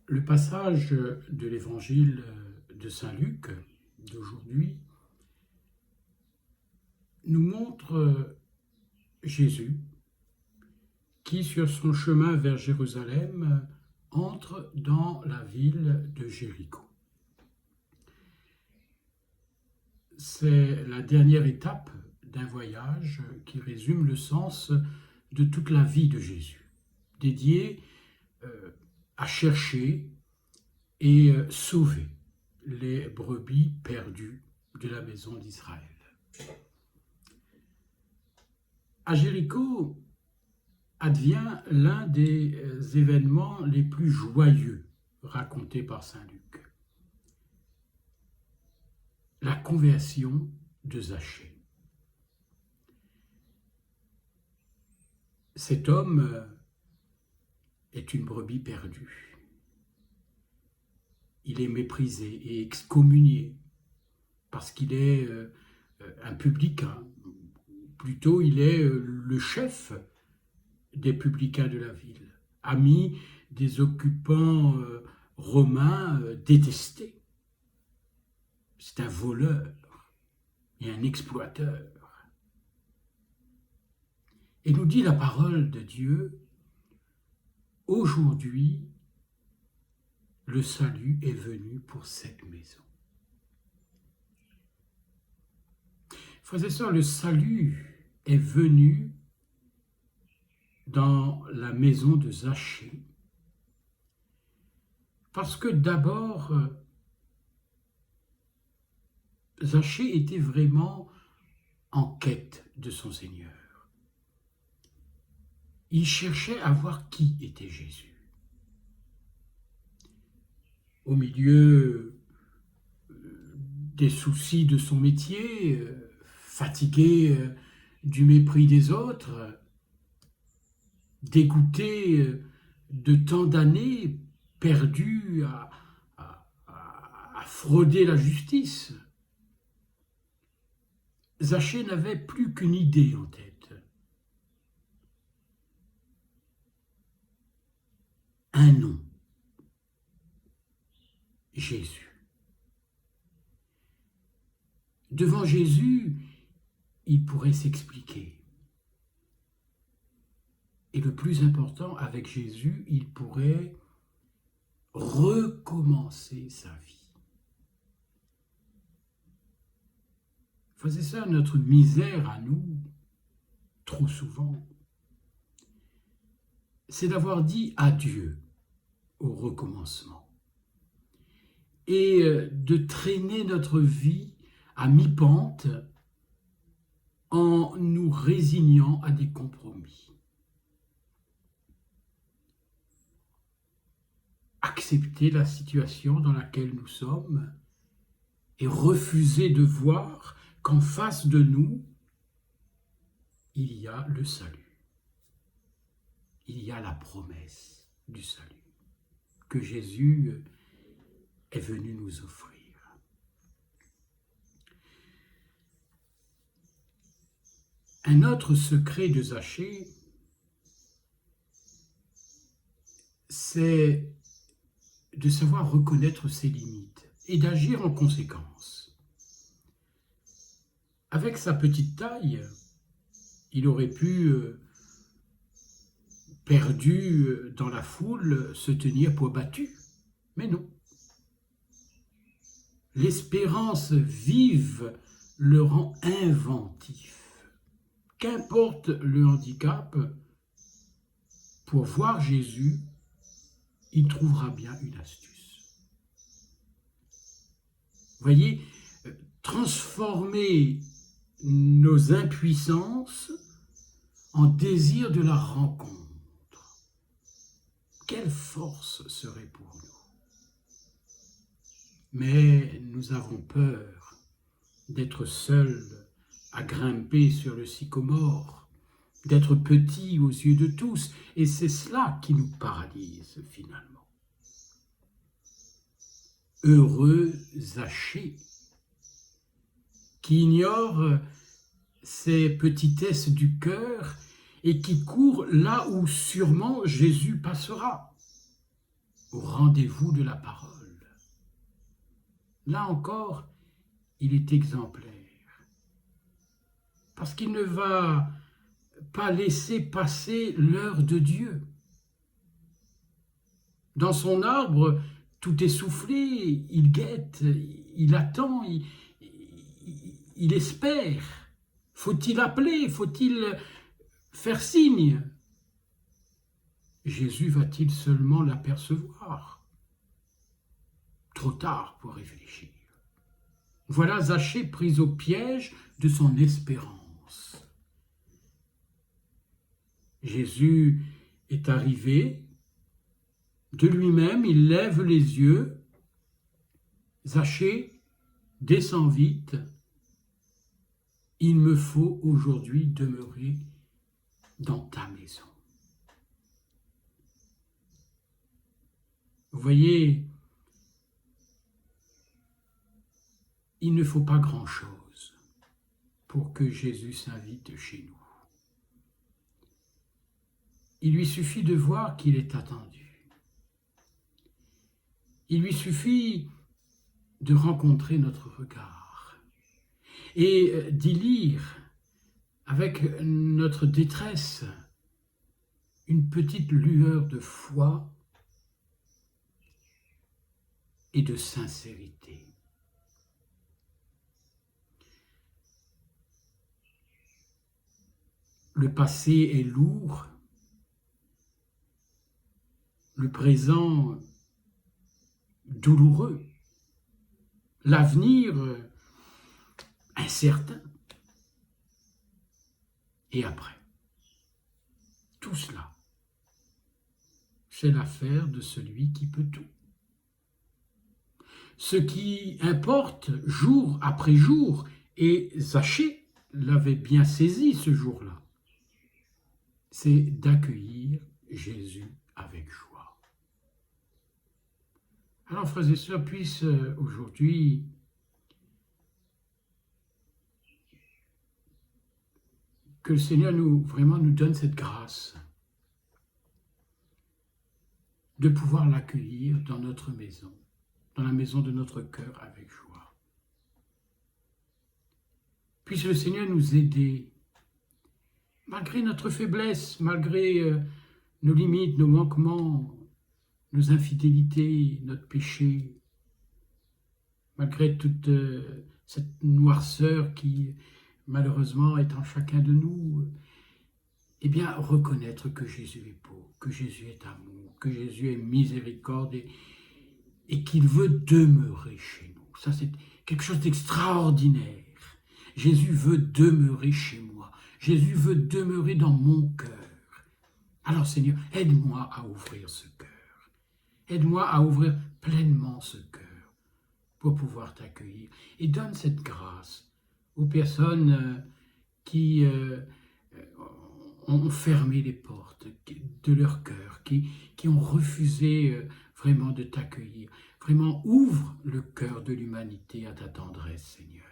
Le passage de l'évangile de Saint Luc d'aujourd'hui nous montre Jésus qui, sur son chemin vers Jérusalem, entre dans la ville de Jéricho. C'est la dernière étape d'un voyage qui résume le sens de toute la vie de Jésus, dédiée à chercher et sauver les brebis perdues de la maison d'Israël. À Jéricho advient l'un des événements les plus joyeux racontés par saint Luc, la conversion de Zachée. Cet homme est une brebis perdue. Il est méprisé et excommunié parce qu'il est un publicain. Plutôt, il est le chef des publicains de la ville, ami des occupants romains détestés. C'est un voleur et un exploiteur. Et nous dit la parole de Dieu, aujourd'hui, le salut est venu pour cette maison. Frères et sœurs, le salut est venu dans la maison de Zachée, parce que d'abord, Zachée était vraiment en quête de son Seigneur. Il cherchait à voir qui était Jésus. Au milieu des soucis de son métier, fatigué du mépris des autres, dégoûté de tant d'années perdues à frauder la justice, Zachée n'avait plus qu'une idée en tête. Un nom. Jésus. Devant Jésus, il pourrait s'expliquer. Et le plus important, avec Jésus, il pourrait recommencer sa vie. Frères et sœurs, notre misère à nous, trop souvent, c'est d'avoir dit adieu au recommencement et de traîner notre vie à mi-pente en nous résignant à des compromis. Accepter la situation dans laquelle nous sommes et refuser de voir qu'en face de nous, il y a le salut. Il y a la promesse du salut que Jésus est venu nous offrir. Un autre secret de Zachée, c'est de savoir reconnaître ses limites et d'agir en conséquence. Avec sa petite taille, il aurait pu, perdu dans la foule, se tenir pour battu. Mais non. L'espérance vive le rend inventif. Qu'importe le handicap, pour voir Jésus, il trouvera bien une astuce. Voyez, transformer nos impuissances en désir de la rencontre. Quelle force serait pour nous? Mais nous avons peur d'être seuls à grimper sur le sycomore, d'être petits aux yeux de tous, et c'est cela qui nous paralyse finalement. Heureux Zachée, qui ignore ces petitesses du cœur et qui court là où sûrement Jésus passera, au rendez-vous de la parole. Là encore, il est exemplaire, parce qu'il ne va pas laisser passer l'heure de Dieu. Dans son arbre, tout essoufflé, il guette, il attend, il espère. Faut-il appeler? Faut-il faire signe? Jésus va-t-il seulement l'apercevoir? Trop tard pour réfléchir. Voilà Zachée pris au piège de son espérance. Jésus est arrivé, de lui-même, il lève les yeux. Zachée, descends vite, il me faut aujourd'hui demeurer dans ta maison. Vous voyez, il ne faut pas grand-chose pour que Jésus s'invite chez nous. Il lui suffit de voir qu'il est attendu. Il lui suffit de rencontrer notre regard et d'y lire avec notre détresse une petite lueur de foi et de sincérité. Le passé est lourd, le présent douloureux, l'avenir incertain. Et après, tout cela, c'est l'affaire de celui qui peut tout. Ce qui importe jour après jour, et Zachée l'avait bien saisi ce jour-là, c'est d'accueillir Jésus avec joie. Alors, frères et sœurs, puisse aujourd'hui que le Seigneur vraiment nous donne cette grâce de pouvoir l'accueillir dans notre maison, dans la maison de notre cœur avec joie. Puisse le Seigneur nous aider, malgré notre faiblesse, malgré nos limites, nos manquements, nos infidélités, notre péché, malgré toute cette noirceur qui, malheureusement, est en chacun de nous, eh bien, reconnaître que Jésus est beau, que Jésus est amour, que Jésus est miséricorde et qu'il veut demeurer chez nous. Ça, c'est quelque chose d'extraordinaire. Jésus veut demeurer chez moi. Jésus veut demeurer dans mon cœur. Alors, Seigneur, aide-moi à ouvrir ce cœur. Aide-moi à ouvrir pleinement ce cœur pour pouvoir t'accueillir. Et donne cette grâce aux personnes qui ont fermé les portes de leur cœur, qui ont refusé vraiment de t'accueillir. Vraiment, ouvre le cœur de l'humanité à ta tendresse, Seigneur.